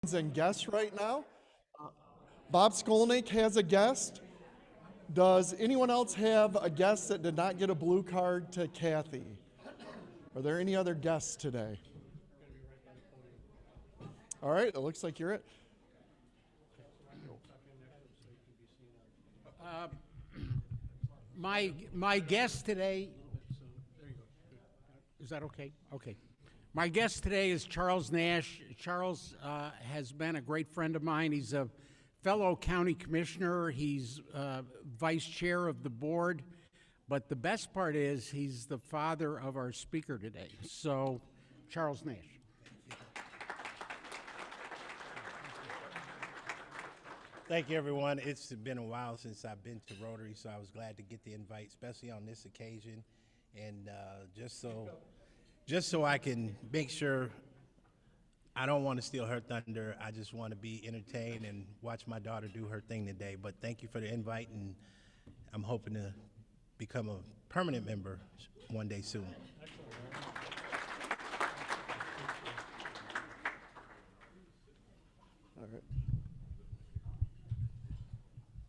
And guests right now. Bob Skolnick has a guest. Does anyone else have a guest that did not get a blue card to Kathy? Are there any other guests today? All right, it looks like you're it. My guest today, is that okay? Okay. My guest today is Charles Nash. Charles has been a great friend of mine. He's a fellow county commissioner. He's vice chair of the board. But the best part is he's the father of our speaker today. So, Charles Nash. Thank you, everyone. It's been a while since I've been to Rotary, so I was glad to get the invite, especially on this occasion. And just so I can make sure I don't want to steal her thunder. I just want to be entertained and watch my daughter do her thing today. But thank you for the invite, and I'm hoping to become a permanent member one day soon.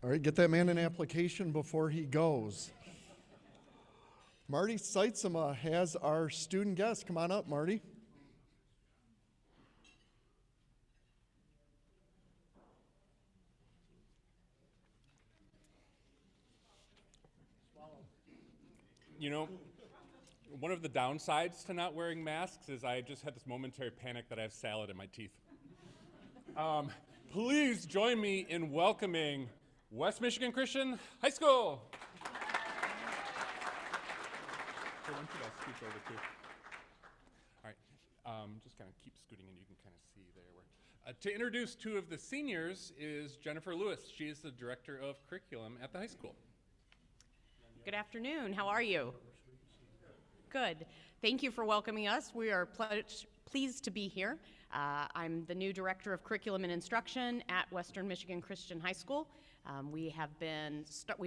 All right, get that man an application before he goes. Marty Seitzema has our student guest. Come on up, Marty. You know, one of the downsides to not wearing masks is I just had this momentary panic that I have salad in my teeth. Please join me in welcoming West Michigan Christian High School. So why don't you guys scoot over too? All right, just kind of keep scooting and you can kind of see there. To introduce two of the seniors is Jennifer Lewis. She is the director of curriculum at the high school. Good afternoon. How are you? Good. Thank you for welcoming us. We are pleased to be here. I'm the new director of curriculum and instruction at Western Michigan Christian High School. We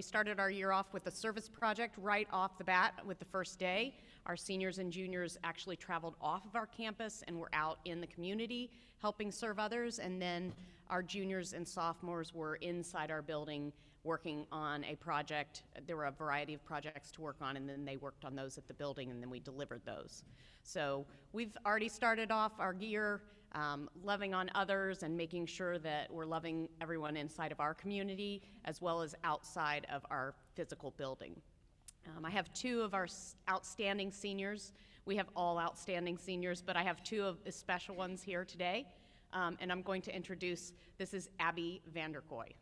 started our year off with a service project right off the bat with the first day. Our seniors and juniors actually traveled off of our campus and were out in the community helping serve others, and then our juniors and sophomores were inside our building working on a project. There were a variety of projects to work on, and then they worked on those at the building, and then we delivered those. So we've already started off our year loving on others and making sure that we're loving everyone inside of our community as well as outside of our physical building. I have two of our outstanding seniors. We have all outstanding seniors, but I have two of the special ones here today, and I'm going to introduce, this is Abby Vanderkoy.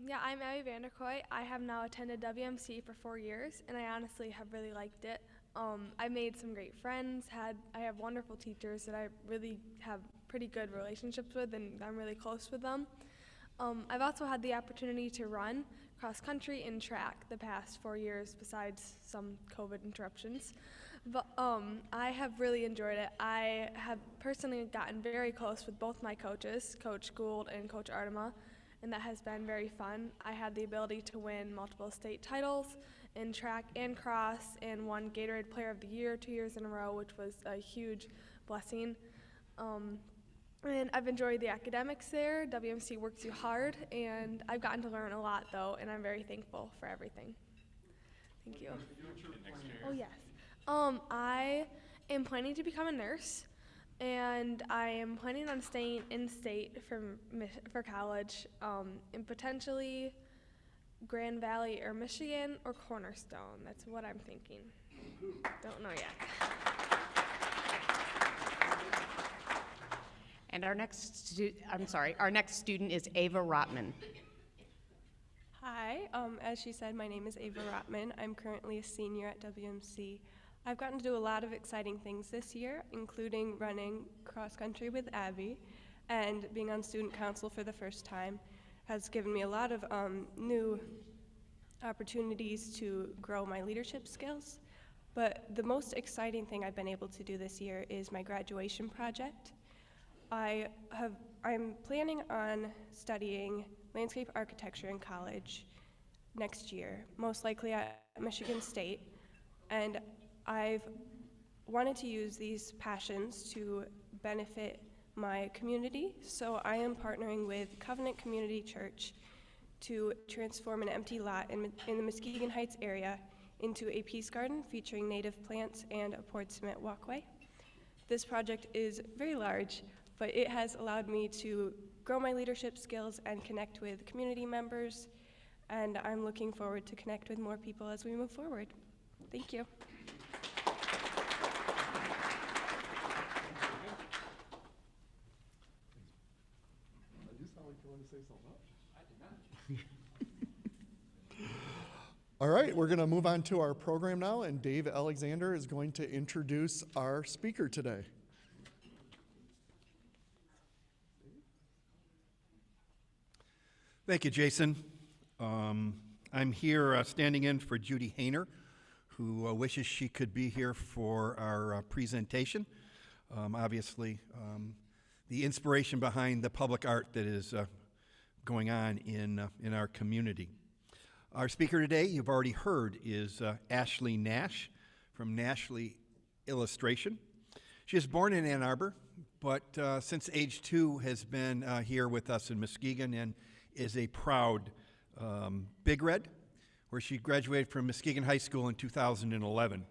Yeah, I'm Abby Vanderkoy. I have now attended WMC for 4 years, and I honestly have really liked it. I made some great friends. I have wonderful teachers that I really have pretty good relationships with, and I'm really close with them. I've also had the opportunity to run cross country and track the past 4 years, besides some COVID interruptions. But I have really enjoyed it. I have personally gotten very close with both my coaches, Coach Gould and Coach Artema, and that has been very fun. I had the ability to win multiple state titles in track and cross, and won Gatorade Player of the Year 2 years in a row, which was a huge blessing. And I've enjoyed the academics there. WMC works you hard, and I've gotten to learn a lot, though, and I'm very thankful for everything. Thank you. Oh, yes. I am planning to become a nurse. And I am planning on staying in-state for college, and potentially Grand Valley or Michigan or Cornerstone. That's what I'm thinking. Don't know yet. And our next student is Ava Rotman. Hi, as she said, my name is Ava Rotman. I'm currently a senior at WMC. I've gotten to do a lot of exciting things this year, including running cross-country with Abby, and being on student council for the first time has given me a lot of new opportunities to grow my leadership skills. But the most exciting thing I've been able to do this year is my graduation project. I'm planning on studying landscape architecture in college next year, most likely at Michigan State. And I've wanted to use these passions to benefit my community, so I am partnering with Covenant Community Church to transform an empty lot in the Muskegon Heights area into a peace garden featuring native plants and a poured cement walkway. This project is very large, but it has allowed me to grow my leadership skills and connect with community members, and I'm looking forward to connect with more people as we move forward. Thank you. All right, we're going to move on to our program now, and Dave Alexander is going to introduce our speaker today. Thank you, Jason. I'm here standing in for Judy Hayner, who wishes she could be here for our presentation. Obviously, the inspiration behind the public art that is going on in our community. Our speaker today, you've already heard, is Ashley Nash from Nashly Illustration. She was born in Ann Arbor, but since age 2 has been here with us in Muskegon and is a proud Big Red, where she graduated from Muskegon High School in 2011.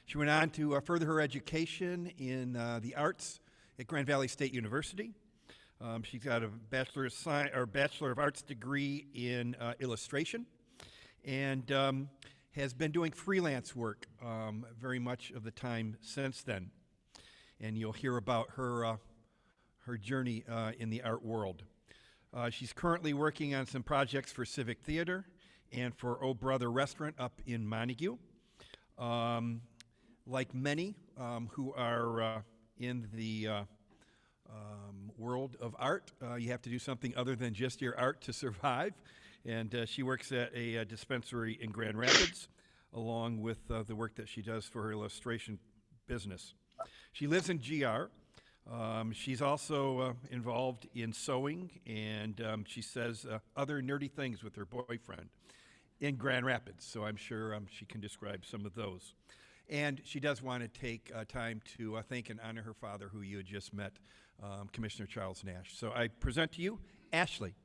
She went on to further her education in the arts at Grand Valley State University. She's got a Bachelor of Arts degree in illustration, and has been doing freelance work very much of the time since then. And you'll hear about her journey in the art world. She's currently working on some projects for Civic Theater and for Oh Brother Restaurant up in Montague. Like many who are in the world of art, you have to do something other than just your art to survive. And she works at a dispensary in Grand Rapids, along with the work that she does for her illustration business. She lives in GR. She's also involved in sewing, and she says other nerdy things with her boyfriend in Grand Rapids, so I'm sure she can describe some of those. And she does want to take time to thank and honor her father, who you had just met, Commissioner Charles Nash. So I present to you Ashley.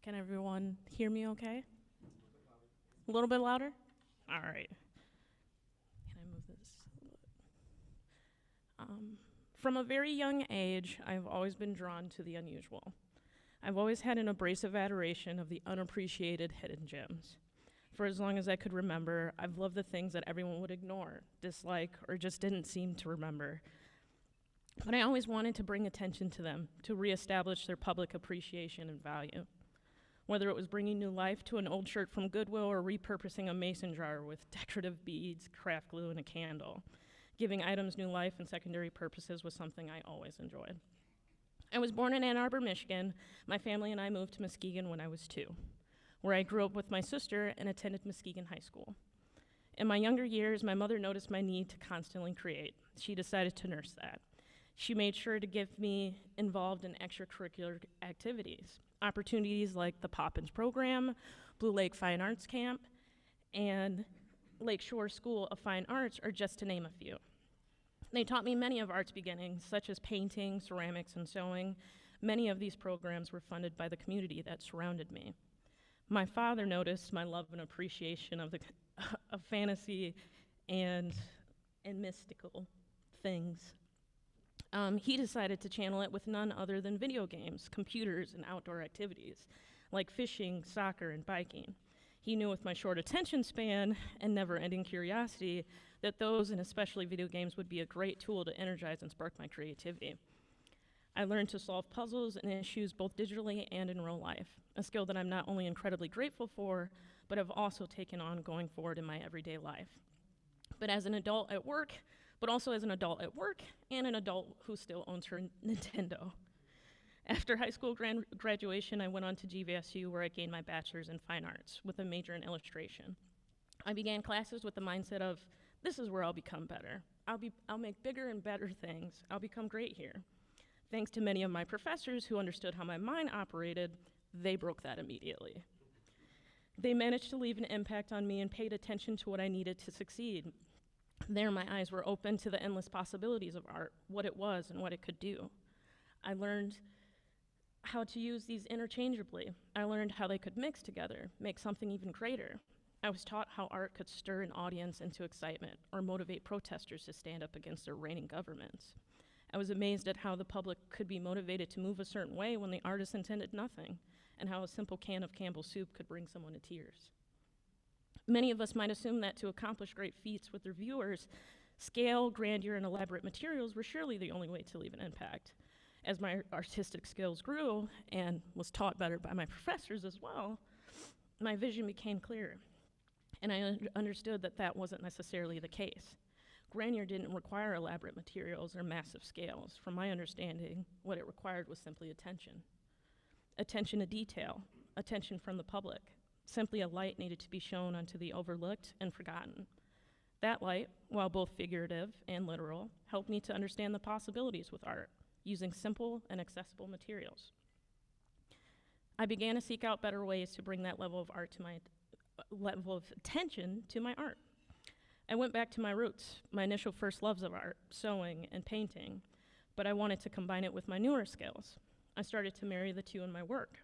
Can everyone hear me okay? A little bit louder? All right. Can I move this a little bit? From a very young age, I've always been drawn to the unusual. I've always had an abrasive adoration of the unappreciated hidden gems. For as long as I could remember, I've loved the things that everyone would ignore, dislike, or just didn't seem to remember. But I always wanted to bring attention to them, to reestablish their public appreciation and value. Whether it was bringing new life to an old shirt from Goodwill or repurposing a mason jar with decorative beads, craft glue, and a candle, giving items new life and secondary purposes was something I always enjoyed. I was born in Ann Arbor, Michigan. My family and I moved to Muskegon when I was 2, where I grew up with my sister and attended Muskegon High School. In my younger years, my mother noticed my need to constantly create. She decided to nurse that. She made sure to get me involved in extracurricular activities, opportunities like the Poppins program, Blue Lake Fine Arts Camp, and Lakeshore School of Fine Arts are just to name a few. They taught me many of art's beginnings, such as painting, ceramics, and sewing. Many of these programs were funded by the community that surrounded me. My father noticed my love and appreciation of fantasy and mystical things. He decided to channel it with none other than video games, computers, and outdoor activities, like fishing, soccer, and biking. He knew with my short attention span and never-ending curiosity that those, and especially video games, would be a great tool to energize and spark my creativity. I learned to solve puzzles and issues both digitally and in real life, a skill that I'm not only incredibly grateful for, but have also taken on going forward in my everyday life. But as an adult at work, and an adult who still owns her Nintendo. After high school graduation, I went on to GVSU, where I gained my bachelor's in fine arts with a major in illustration. I began classes with the mindset of, this is where I'll become better. I'll make bigger and better things. I'll become great here. Thanks to many of my professors who understood how my mind operated, they broke that immediately. They managed to leave an impact on me and paid attention to what I needed to succeed. There, my eyes were open to the endless possibilities of art, what it was and what it could do. I learned how to use these interchangeably. I learned how they could mix together, make something even greater. I was taught how art could stir an audience into excitement or motivate protesters to stand up against their reigning governments. I was amazed at how the public could be motivated to move a certain way when the artist intended nothing, and how a simple can of Campbell's soup could bring someone to tears. Many of us might assume that to accomplish great feats with their viewers, scale, grandeur, and elaborate materials were surely the only way to leave an impact. As my artistic skills grew and was taught better by my professors as well, my vision became clearer, and I understood that that wasn't necessarily the case. Grandeur didn't require elaborate materials or massive scales. From my understanding, what it required was simply attention. Attention to detail, attention from the public. Simply a light needed to be shown onto the overlooked and forgotten. That light, while both figurative and literal, helped me to understand the possibilities with art, using simple and accessible materials. I began to seek out better ways to bring that level of art to my level of attention to my art. I went back to my roots, my initial first loves of art, sewing and painting, but I wanted to combine it with my newer skills. I started to marry the two in my work.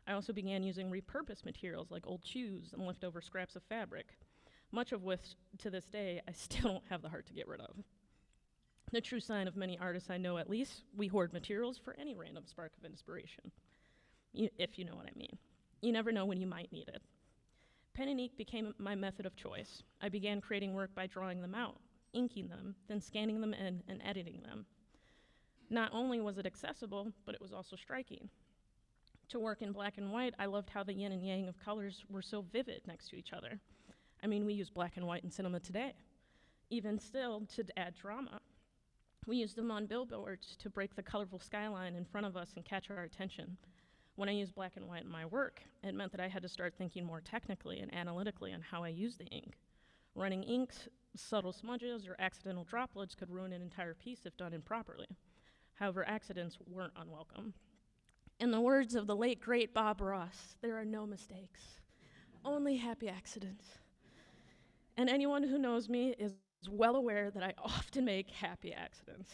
I also began using repurposed materials like old shoes and leftover scraps of fabric, much of which, to this day, I still don't have the heart to get rid of. The true sign of many artists I know, at least, we hoard materials for any random spark of inspiration, if you know what I mean. You never know when you might need it. Pen and ink became my method of choice. I began creating work by drawing them out, inking them, then scanning them in and editing them. Not only was it accessible, but it was also striking. To work in black and white, I loved how the yin and yang of colors were so vivid next to each other. I mean, we use black and white in cinema today. Even still, to add drama, we used them on billboards to break the colorful skyline in front of us and catch our attention. When I used black and white in my work, it meant that I had to start thinking more technically and analytically on how I use the ink. Running inks, subtle smudges, or accidental droplets could ruin an entire piece if done improperly. However, accidents weren't unwelcome. In the words of the late, great Bob Ross, there are no mistakes, only happy accidents. And anyone who knows me is well aware that I often make happy accidents.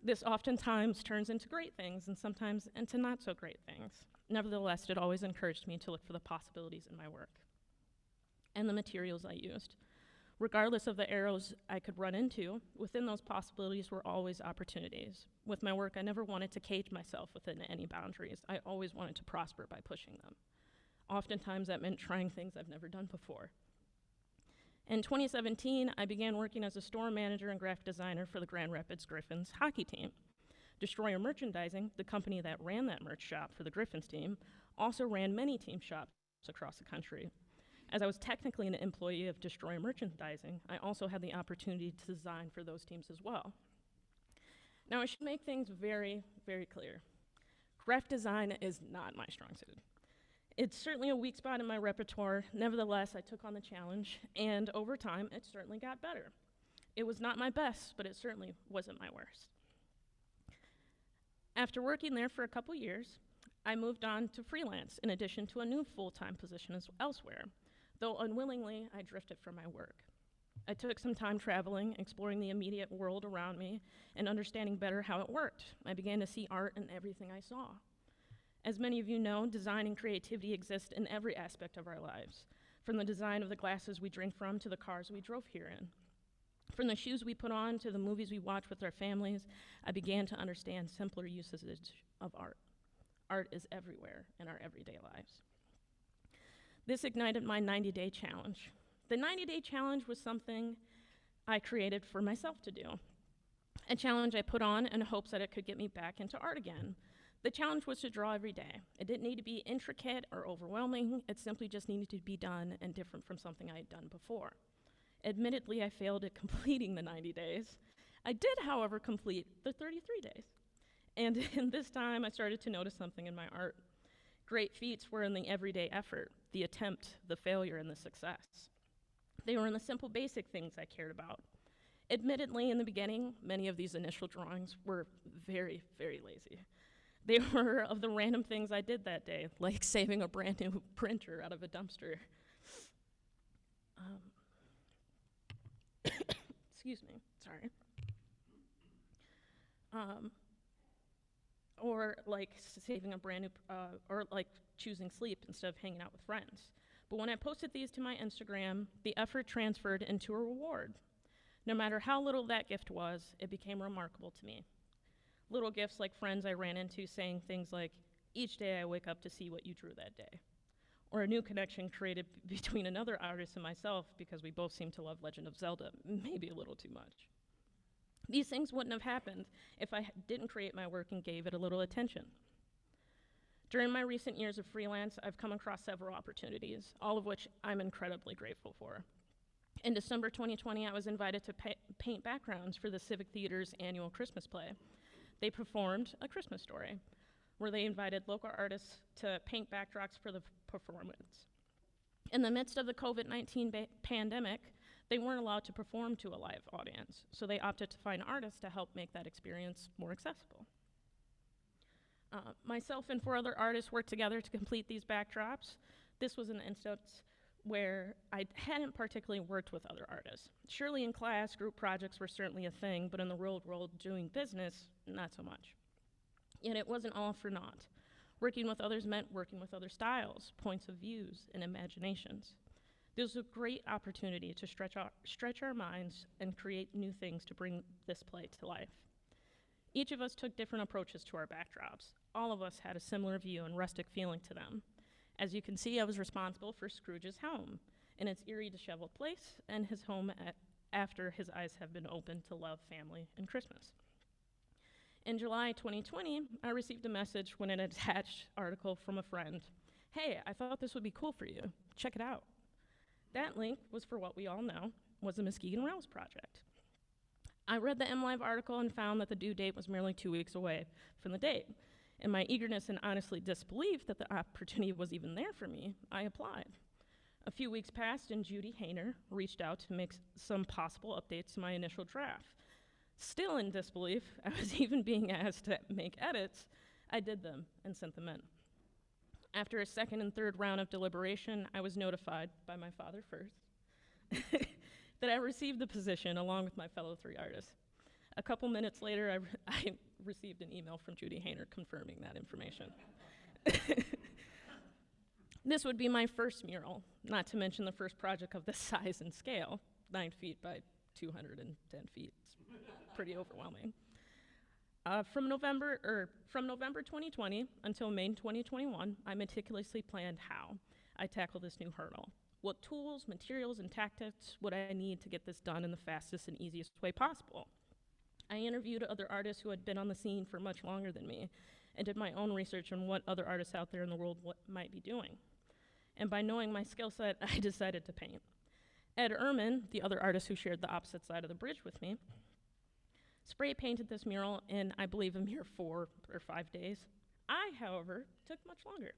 This oftentimes turns into great things and sometimes into not so great things. Nevertheless, it always encouraged me to look for the possibilities in my work and the materials I used. Regardless of the arrows I could run into, within those possibilities were always opportunities. With my work, I never wanted to cage myself within any boundaries. I always wanted to prosper by pushing them. Oftentimes, that meant trying things I've never done before. In 2017, I began working as a store manager and graphic designer for the Grand Rapids Griffins hockey team. Destroyer Merchandising, the company that ran that merch shop for the Griffins team, also ran many team shops across the country. As I was technically an employee of Destroyer Merchandising, I also had the opportunity to design for those teams as well. Now, I should make things very, very clear. Graphic design is not my strong suit. It's certainly a weak spot in my repertoire. Nevertheless, I took on the challenge, and over time, it certainly got better. It was not my best, but it certainly wasn't my worst. After working there for a couple years, I moved on to freelance in addition to a new full-time position elsewhere. Though unwillingly, I drifted from my work. I took some time traveling, exploring the immediate world around me, and understanding better how it worked. I began to see art in everything I saw. As many of you know, design and creativity exist in every aspect of our lives, from the design of the glasses we drink from to the cars we drove here in. From the shoes we put on to the movies we watch with our families, I began to understand simpler usage of art. Art is everywhere in our everyday lives. This ignited my 90-day challenge. The 90-day challenge was something I created for myself to do, a challenge I put on in hopes that it could get me back into art again. The challenge was to draw every day. It didn't need to be intricate or overwhelming. It simply just needed to be done and different from something I had done before. Admittedly, I failed at completing the 90 days. I did, however, complete the 33 days. And in this time, I started to notice something in my art. Great feats were in the everyday effort, the attempt, the failure, and the success. They were in the simple, basic things I cared about. Admittedly, in the beginning, many of these initial drawings were very, very lazy. They were of the random things I did that day, like saving a brand new printer out of a dumpster. Excuse me, sorry. Or like saving a brand new, or like choosing sleep instead of hanging out with friends. But when I posted these to my Instagram, the effort transferred into a reward. No matter how little that gift was, it became remarkable to me. Little gifts like friends I ran into saying things like, "Each day I wake up to see what you drew that day." Or a new connection created between another artist and myself because we both seem to love Legend of Zelda, maybe a little too much. These things wouldn't have happened if I didn't create my work and gave it a little attention. During my recent years of freelance, I've come across several opportunities, all of which I'm incredibly grateful for. In December 2020, I was invited to paint backgrounds for the Civic Theater's annual Christmas play. They performed A Christmas Story, where they invited local artists to paint backdrops for the performance. In the midst of the COVID-19 pandemic, they weren't allowed to perform to a live audience, so they opted to find artists to help make that experience more accessible. Myself and 4 other artists worked together to complete these backdrops. This was an instance where I hadn't particularly worked with other artists. Surely in class, group projects were certainly a thing, but in the real world doing business, not so much. Yet it wasn't all for naught. Working with others meant working with other styles, points of views, and imaginations. This was a great opportunity to stretch our minds and create new things to bring this play to life. Each of us took different approaches to our backdrops. All of us had a similar view and rustic feeling to them. As you can see, I was responsible for Scrooge's home in its eerie, disheveled place, and his home after his eyes have been opened to love, family, and Christmas. In July 2020, I received a message with an attached article from a friend. "Hey, I thought this would be cool for you. Check it out." That link was for what we all know was the Muskegon Rails project. I read the MLive article and found that the due date was merely 2 weeks away from the date. In my eagerness and honestly disbelief that the opportunity was even there for me, I applied. A few weeks passed and Judy Hayner reached out to make some possible updates to my initial draft. Still in disbelief, I was even being asked to make edits. I did them and sent them in. After a second and third round of deliberation, I was notified by my father first that I received the position along with my fellow 3 artists. A couple minutes later, I received an email from Judy Hayner confirming that information. This would be my first mural, not to mention the first project of this size and scale, 9 feet by 210 feet. It's pretty overwhelming. From November 2020 until May 2021, I meticulously planned how I tackle this new hurdle. What tools, materials, and tactics would I need to get this done in the fastest and easiest way possible? I interviewed other artists who had been on the scene for much longer than me and did my own research on what other artists out there in the world might be doing. And by knowing my skill set, I decided to paint. Ed Ehrman, the other artist who shared the opposite side of the bridge with me, spray painted this mural in, I believe, a mere 4 or 5 days. I, however, took much longer,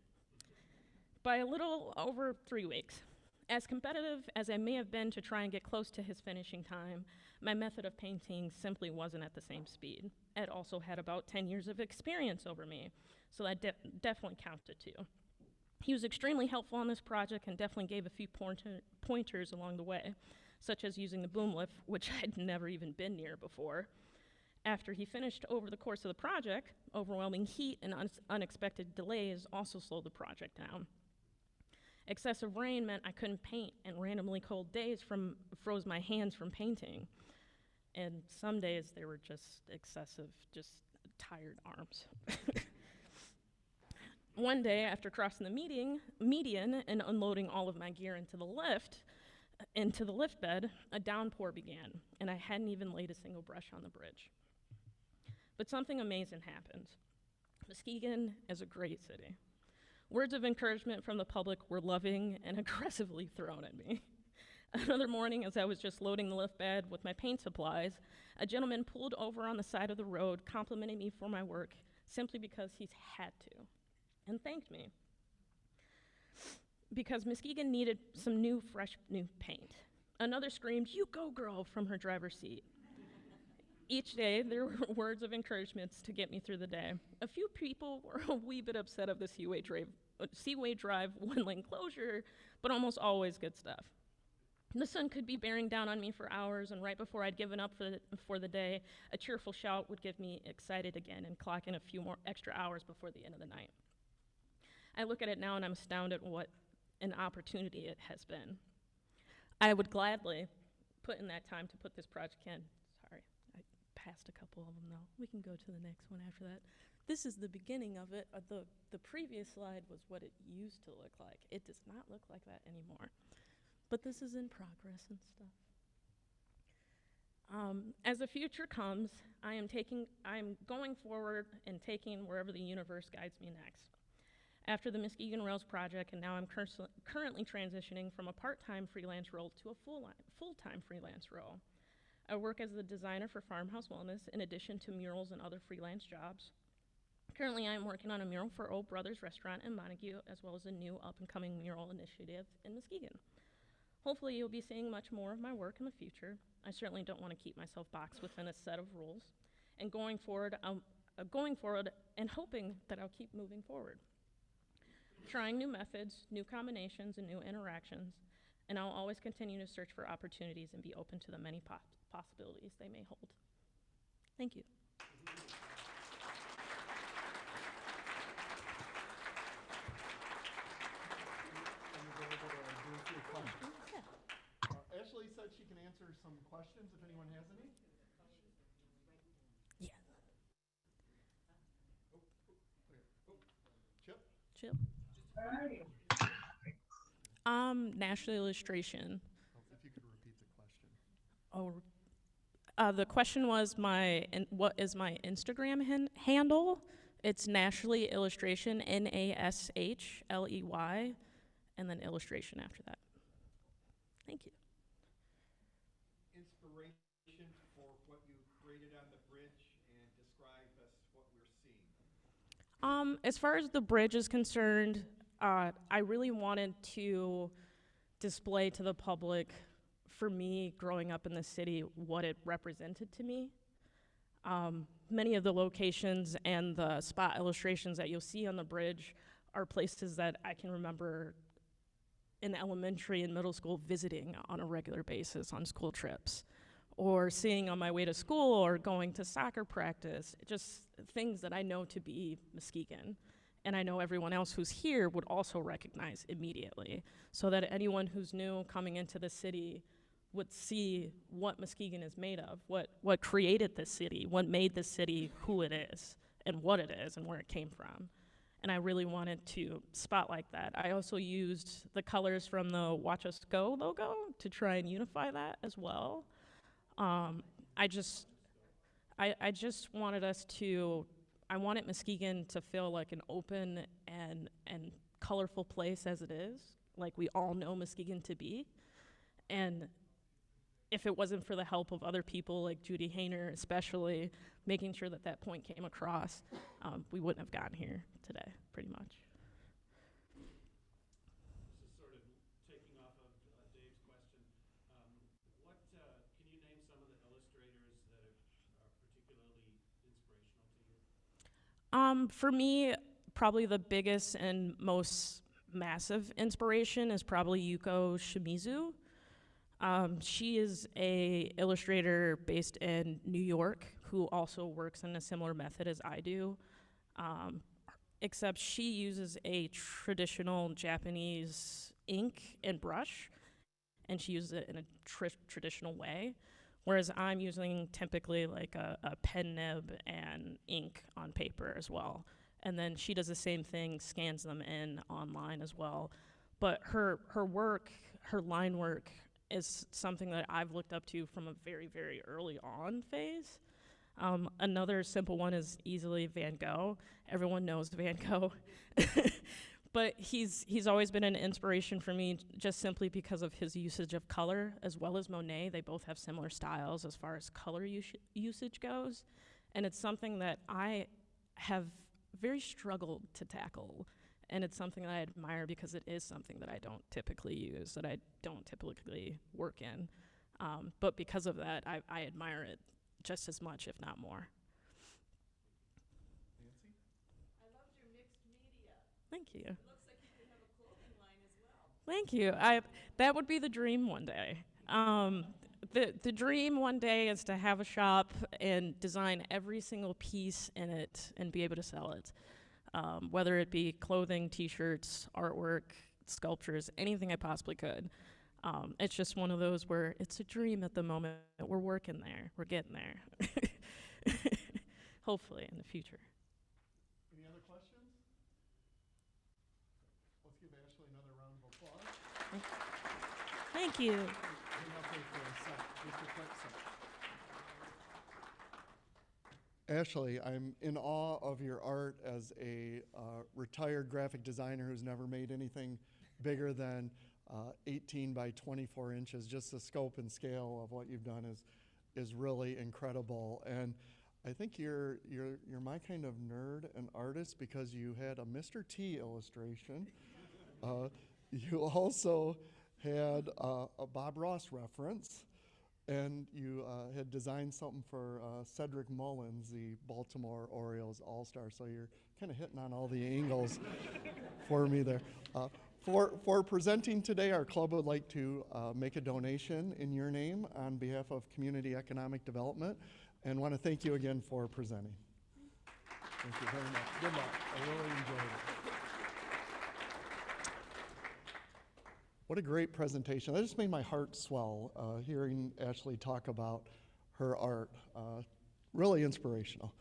by a little over 3 weeks. As competitive as I may have been to try and get close to his finishing time, my method of painting simply wasn't at the same speed. Ed also had about 10 years of experience over me, so that definitely counted too. He was extremely helpful on this project and definitely gave a few pointers along the way, such as using the boom lift, which I'd never even been near before. After he finished over the course of the project, overwhelming heat and unexpected delays also slowed the project down. Excessive rain meant I couldn't paint, and randomly cold days froze my hands from painting. And some days they were just excessive, just tired arms. One day, after crossing the median and unloading all of my gear into the lift bed, a downpour began, and I hadn't even laid a single brush on the bridge. But something amazing happened. Muskegon is a great city. Words of encouragement from the public were loving and aggressively thrown at me. Another morning, as I was just loading the lift bed with my paint supplies, a gentleman pulled over on the side of the road, complimenting me for my work simply because he's had to, and thanked me. Because Muskegon needed some fresh new paint. Another screamed, "You go, girl," from her driver's seat. Each day, there were words of encouragement to get me through the day. A few people were a wee bit upset of the Seaway Drive one-lane closure, but almost always good stuff. The sun could be bearing down on me for hours, and right before I'd given up for the day, a cheerful shout would get me excited again and clock in a few more extra hours before the end of the night. I look at it now and I'm astounded at what an opportunity it has been. I would gladly put in that time to put this project in. Sorry, I passed a couple of them though. We can go to the next one after that. This is the beginning of it. The previous slide was what it used to look like. It does not look like that anymore. But this is in progress and stuff. As the future comes, I'm going forward and taking wherever the universe guides me next. After the Muskegon Rails project, and now I'm currently transitioning from a part-time freelance role to a full-time freelance role. I work as the designer for Farmhouse Wellness in addition to murals and other freelance jobs. Currently, I'm working on a mural for Old Brothers Restaurant in Montague, as well as a new up-and-coming mural initiative in Muskegon. Hopefully, you'll be seeing much more of my work in the future. I certainly don't want to keep myself boxed within a set of rules. And going forward and hoping that I'll keep moving forward. Trying new methods, new combinations, and new interactions, and I'll always continue to search for opportunities and be open to the many possibilities they may hold. Thank you. Ashley said she can answer some questions if anyone has any. Yeah. Chip? Nash illustration. If you could repeat the question. The question was what is my Instagram handle? It's Nashley Illustration, Nashley, and then illustration after that. Thank you. Inspiration for what you created on the bridge, and describe us what we're seeing. As far as the bridge is concerned, I really wanted to display to the public, for me, growing up in the city, what it represented to me. Many of the locations and the spot illustrations that you'll see on the bridge are places that I can remember in elementary and middle school visiting on a regular basis on school trips, or seeing on my way to school or going to soccer practice, just things that I know to be Muskegon. And I know everyone else who's here would also recognize immediately, so that anyone who's new coming into the city would see what Muskegon is made of, what created this city, what made this city who it is, and what it is, and where it came from. And I really wanted to spotlight that. I also used the colors from the Watch Us Go logo to try and unify that as well. I just wanted I wanted Muskegon to feel like an open and colorful place as it is, like we all know Muskegon to be. And if it wasn't for the help of other people like Judy Hayner, especially, making sure that that point came across, we wouldn't have gotten here today, pretty much. This is sort of taking off of Dave's question. Can you name some of the illustrators that are particularly inspirational to you? For me, probably the biggest and most massive inspiration is probably Yuko Shimizu. She is a illustrator based in New York who also works in a similar method as I do, except she uses a traditional Japanese ink and brush, and she uses it in a traditional way, whereas I'm using typically like a pen nib and ink on paper as well. And then she does the same thing, scans them in online as well. But her work, her line work, is something that I've looked up to from a very, very early on phase. Another simple one is easily Van Gogh. Everyone knows Van Gogh. But he's always been an inspiration for me just simply because of his usage of color, as well as Monet. They both have similar styles as far as color usage goes. And it's something that I have very struggled to tackle. And it's something that I admire because it is something that I don't typically use, that I don't typically work in. But because of that, I admire it just as much, if not more. Thank you. It looks like you could have a clothing line as well. Thank you. That would be the dream one day. The dream one day is to have a shop and design every single piece in it and be able to sell it. Whether it be clothing, t-shirts, artwork, sculptures, anything I possibly could. It's just one of those where it's a dream at the moment. We're working there. We're getting there. Hopefully in the future. Any other questions? Let's give Ashley another round of applause. Thank you. Hang out there for a sec, just a quick sec. Ashley, I'm in awe of your art as a retired graphic designer who's never made anything bigger than 18 by 24 inches. Just the scope and scale of what you've done is really incredible. And I think you're my kind of nerd and artist because you had a Mr. T illustration. You also had a Bob Ross reference, and you had designed something for Cedric Mullins, the Baltimore Orioles All-Star. So you're kind of hitting on all the angles for me there. For presenting today, our club would like to make a donation in your name on behalf of Community Economic Development, and want to thank you again for presenting. Thank you very much. Good luck. I really enjoyed it. What a great presentation. That just made my heart swell hearing Ashley talk about her art. Really inspirational.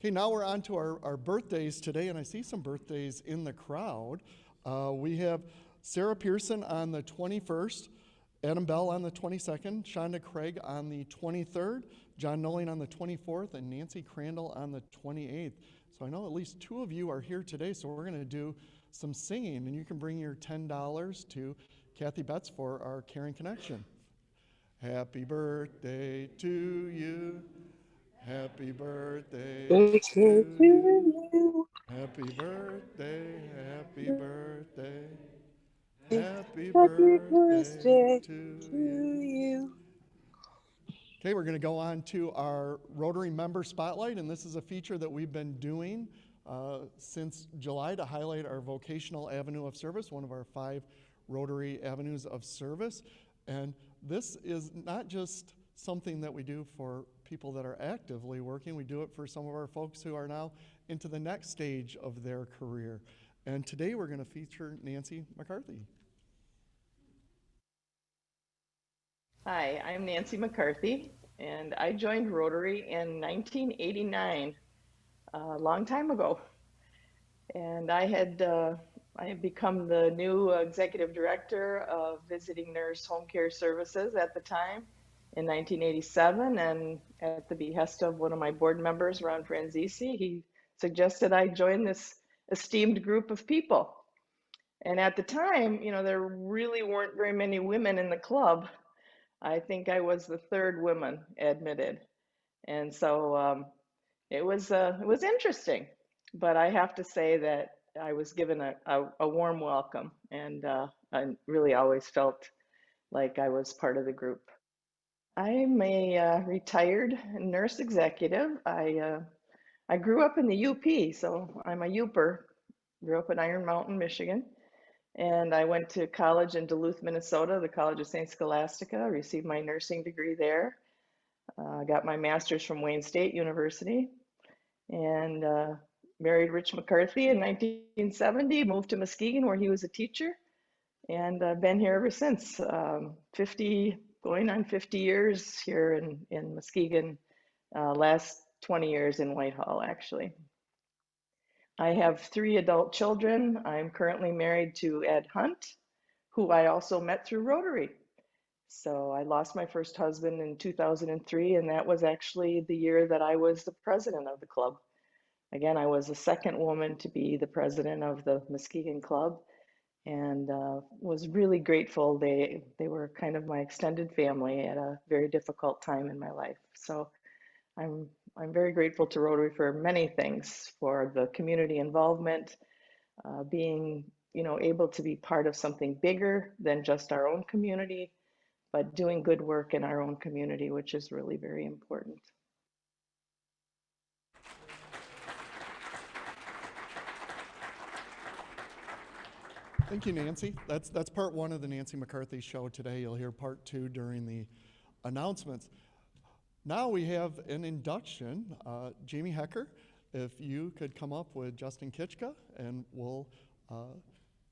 Okay, now we're on to our birthdays today, and I see some birthdays in the crowd. We have Sarah Pearson on the 21st, Adam Bell on the 22nd, Shonda Craig on the 23rd, John Nolling on the 24th, and Nancy Crandall on the 28th. So I know at least two of you are here today, so we're going to do some singing, and you can bring your $10 to Kathy Betts for our Caring Connection. Happy birthday to you. Happy birthday to you. Happy birthday, happy birthday. Happy birthday to you. Okay, we're going to go on to our Rotary Member Spotlight, and this is a feature that we've been doing since July to highlight our vocational avenue of service, one of our 5 Rotary Avenues of Service. And this is not just something that we do for people that are actively working, we do it for some of our folks who are now into the next stage of their career. And today we're going to feature Nancy Mccarthy. Hi, I'm Nancy McCarthy, and I joined Rotary in 1989, a long time ago. And I had become the new executive director of Visiting Nurse Home Care Services at the time in 1987. And at the behest of one of my board members, Ron Franzisi, he suggested I join this esteemed group of people. And at the time, you know, there really weren't very many women in the club. I think I was the 3rd woman admitted. And so it was interesting, but I have to say that I was given a warm welcome, and I really always felt like I was part of the group. I'm a retired nurse executive. I grew up in the UP, so I'm a Uper. Grew up in Iron Mountain, Michigan. And I went to college in Duluth, Minnesota, the College of St. Scholastica, received my nursing degree there. Got my master's from Wayne State University, and married Rich McCarthy in 1970, moved to Muskegon where he was a teacher, and I've been here ever since. going on 50 years here in Muskegon, last 20 years in Whitehall, actually. I have 3 adult children. I'm currently married to Ed Hunt, who I also met through Rotary. So I lost my first husband in 2003, and that was actually the year that I was the president of the club. Again, I was the 2nd woman to be the president of the Muskegon Club, and was really grateful. They were kind of my extended family at a very difficult time in my life. So I'm very grateful to Rotary for many things, for the community involvement, being able to be part of something bigger than just our own community, but doing good work in our own community, which is really very important. Thank you, Nancy. That's part one of the Nancy McCarthy show today. You'll hear part two during the announcements. Now we have an induction. Jamie Hecker, if you could come up with Justin Kitchka, and we'll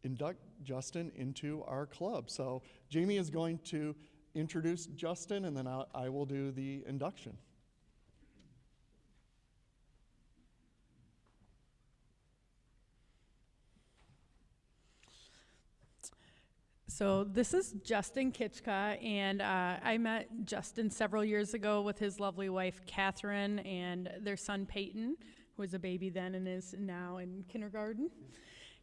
induct Justin into our club. So Jamie is going to introduce Justin, and then I will do the induction. So this is Justin Kitchka, and I met Justin several years ago with his lovely wife, Catherine, and their son, Peyton, who was a baby then and is now in kindergarten.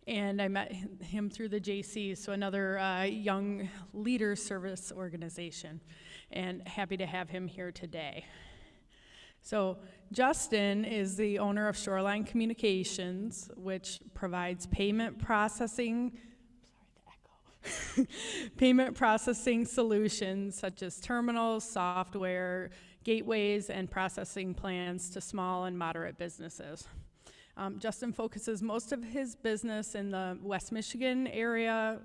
And I met him through the JC, so another young leader service organization, and happy to have him here today. So Justin is the owner of Shoreline Communications, which provides payment processing solutions such as terminals, software, gateways, and processing plans to small and moderate businesses. Justin focuses most of his business in the West Michigan area,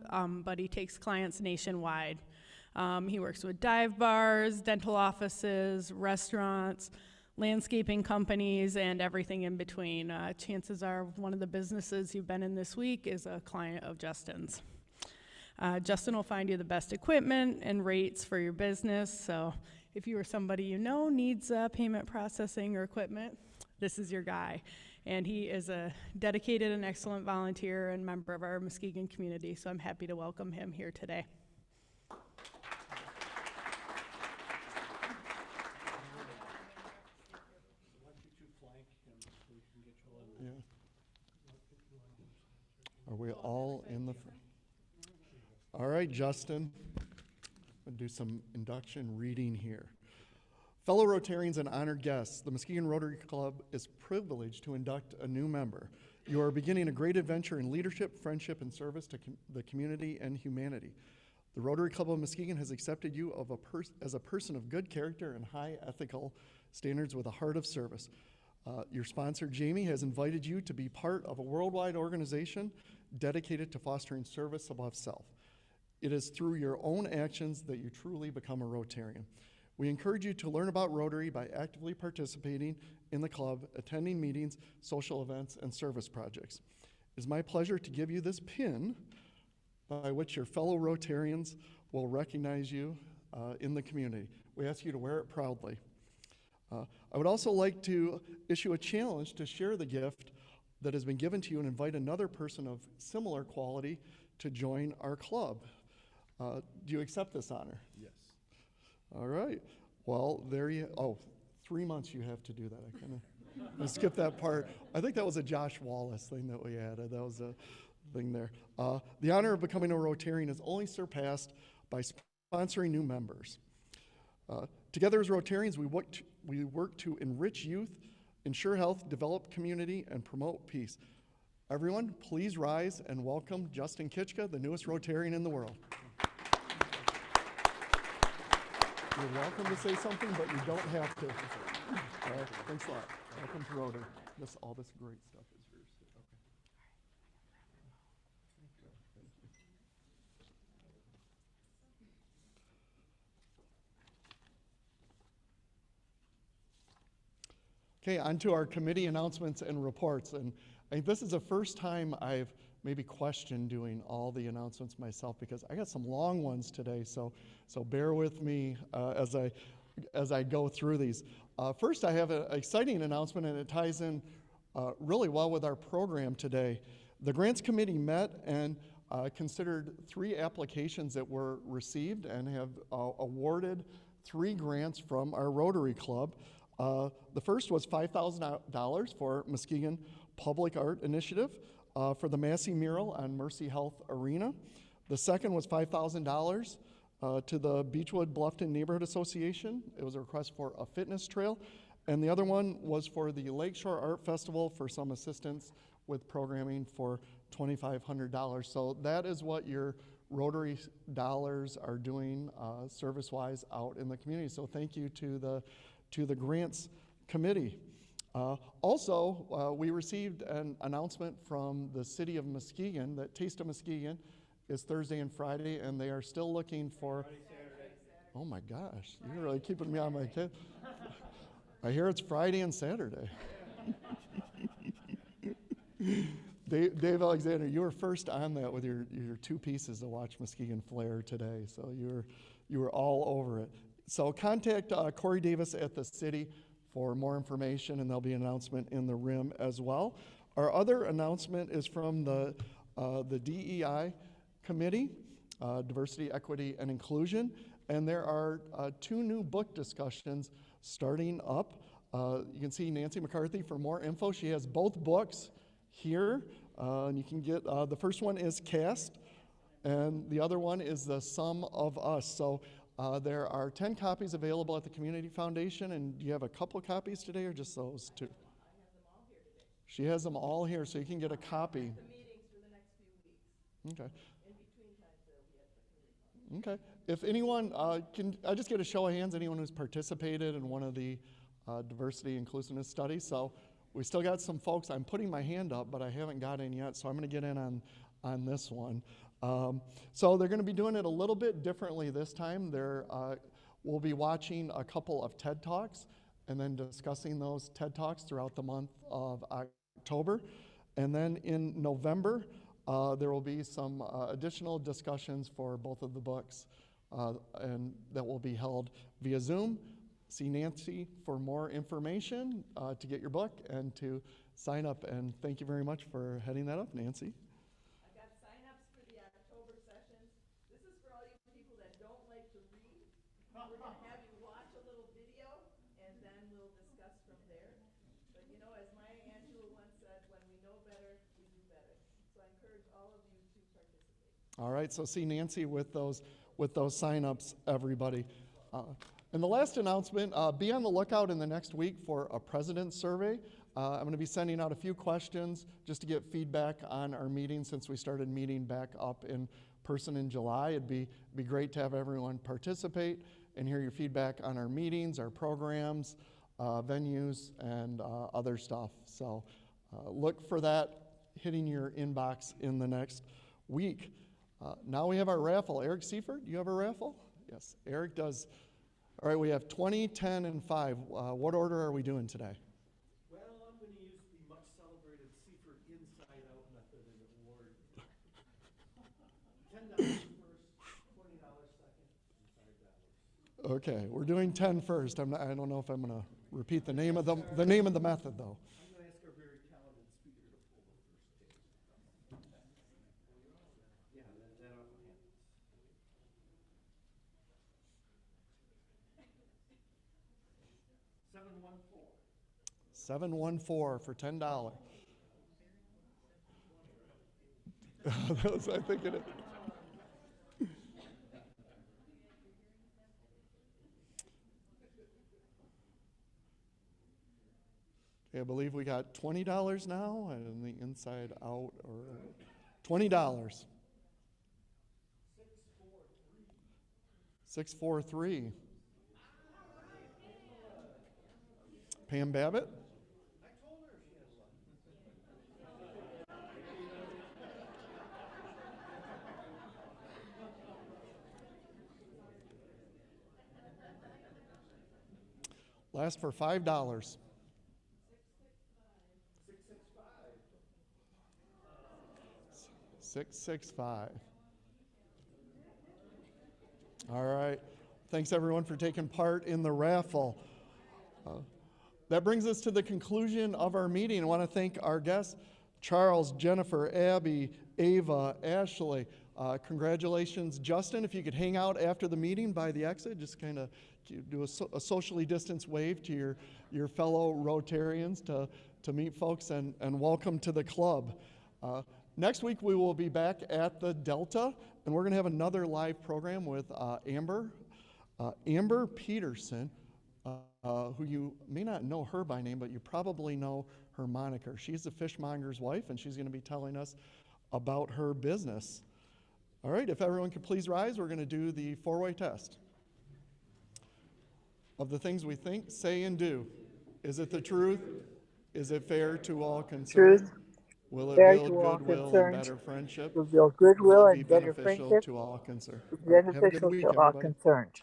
but he takes clients nationwide. He works with dive bars, dental offices, restaurants, landscaping companies, and everything in between. Chances are one of the businesses you've been in this week is a client of Justin's. Justin will find you the best equipment and rates for your business. So if you or somebody you know needs payment processing or equipment, this is your guy. And he is a dedicated and excellent volunteer and member of our Muskegon community. So I'm happy to welcome him here today. Yeah. Are we all in the front? All right, Justin, I'll do some induction reading here. Fellow Rotarians and honored guests, the Muskegon Rotary Club is privileged to induct a new member. You are beginning a great adventure in leadership, friendship, and service to the community and humanity. The Rotary Club of Muskegon has accepted you as a person of good character and high ethical standards with a heart of service. Your sponsor, Jamie, has invited you to be part of a worldwide organization dedicated to fostering service above self. It is through your own actions that you truly become a Rotarian. We encourage you to learn about Rotary by actively participating in the club, attending meetings, social events, and service projects. It is my pleasure to give you this pin by which your fellow Rotarians will recognize you in the community. We ask you to wear it proudly. I would also like to issue a challenge to share the gift that has been given to you and invite another person of similar quality to join our club. Do you accept this honor? Yes. All right. Well, 3 months you have to do that. I skipped that part. I think that was a Josh Wallace thing that we added. That was a thing there. The honor of becoming a Rotarian is only surpassed by sponsoring new members. Together as Rotarians, we work to enrich youth, ensure health, develop community, and promote peace. Everyone, please rise and welcome Justin Kitchka, the newest Rotarian in the world. You're welcome to say something, but you don't have to. All right, thanks a lot. Welcome to Rotary. All this great stuff is yours. Okay, on to our committee announcements and reports. And I think this is the first time I've maybe questioned doing all the announcements myself, because I got some long ones today, so bear with me as I go through these. First, I have an exciting announcement, and it ties in really well with our program today. The Grants Committee met and considered 3 applications that were received and have awarded 3 grants from our Rotary Club. The first was $5,000 for Muskegon Public Art Initiative for the Massey mural on Mercy Health Arena. The second was $5,000 to the Beechwood Bluffton Neighborhood Association. It was a request for a fitness trail. And the other one was for the Lakeshore Art Festival for some assistance with programming for $2,500. So that is what your Rotary dollars are doing service-wise out in the community. So thank you to the Grants Committee. Also, we received an announcement from the City of Muskegon that Taste of Muskegon is Thursday and Friday, and they are still looking for. Oh my gosh, you're really keeping me on my kid. I hear it's Friday and Saturday. Dave Alexander, you were first on that with your two pieces to watch Muskegon Flare today, so you were all over it. So contact Corey Davis at the city for more information, and there'll be an announcement in the RIM as well. Our other announcement is from the DEI committee, Diversity, Equity, and Inclusion, and there are 2 new book discussions starting up. You can see Nancy McCarthy for more info. She has both books here, and you can get, the first one is Cast, and the other one is The Sum of Us. So there are 10 copies available at the Community Foundation, and do you have a couple copies today, or just those 2? I have them all here today. She has them all here, so you can get a copy. The meetings for the next few weeks. Okay. In between times, they'll be at the Community Foundation. Okay. If anyone, can I just get a show of hands, anyone who's participated in one of the diversity inclusiveness studies? So we still got some folks. I'm putting my hand up, but I haven't got in yet, so I'm going to get in on this one. So they're going to be doing it a little bit differently this time. We'll be watching a couple of TED Talks and then discussing those TED Talks throughout the month of October. And then in November, there will be some additional discussions for both of the books, and that will be held via Zoom. See Nancy for more information to get your book and to sign up. And thank you very much for heading that up, Nancy. I got sign-ups for the October sessions. This is for all you people that don't like to read. We're going to have you watch a little video, and then we'll discuss from there. But you know, as Maya Angelou once said, when we know better, we do better. So I encourage all of you to participate. All right, so see Nancy with those sign-ups, everybody. And the last announcement, be on the lookout in the next week for a president's survey. I'm going to be sending out a few questions just to get feedback on our meeting since we started meeting back up in person in July. It'd be great to have everyone participate and hear your feedback on our meetings, our programs, venues, and other stuff. So look for that hitting your inbox in the next week. Now we have our raffle. Eric Seifert, do you have a raffle? Yes, Eric does. All right, we have 20, 10, and 5. What order are we doing today? Well, I'm going to use the much celebrated Seaford Inside Out method and award $10 first, $20 second, and $5. Okay, we're doing 10 first. I don't know if I'm going to repeat the name of the method though. I'm going to ask our very talented speaker to pull the first page. Yeah, that off my hand. 714 for $10. I think it is. Okay, I believe we got $20 now, and the inside out, or $20. 643. Pam Babbitt? Last for $5. 665. All right. Thanks everyone for taking part in the raffle. That brings us to the conclusion of our meeting. I want to thank our guests, Charles, Jennifer, Abby, Ava, Ashley. Congratulations, Justin. If you could hang out after the meeting by the exit, just kind of do a socially distanced wave to your fellow Rotarians to meet folks and welcome to the club. Next week we will be back at the Delta, and we're going to have another live program with Amber Peterson, who you may not know her by name, but you probably know her moniker. She's the fishmonger's wife, and she's going to be telling us about her business. All right, if everyone could please rise, we're going to do the four-way test. Of the things we think, say, and do, is it the truth? Is it fair to all concerned? Truth. Will it fair build to all goodwill and concerned, better friendship? will build Will goodwill it be and better beneficial friendship, to all concerned? will be All right, have a good beneficial week, to all everybody. concerned.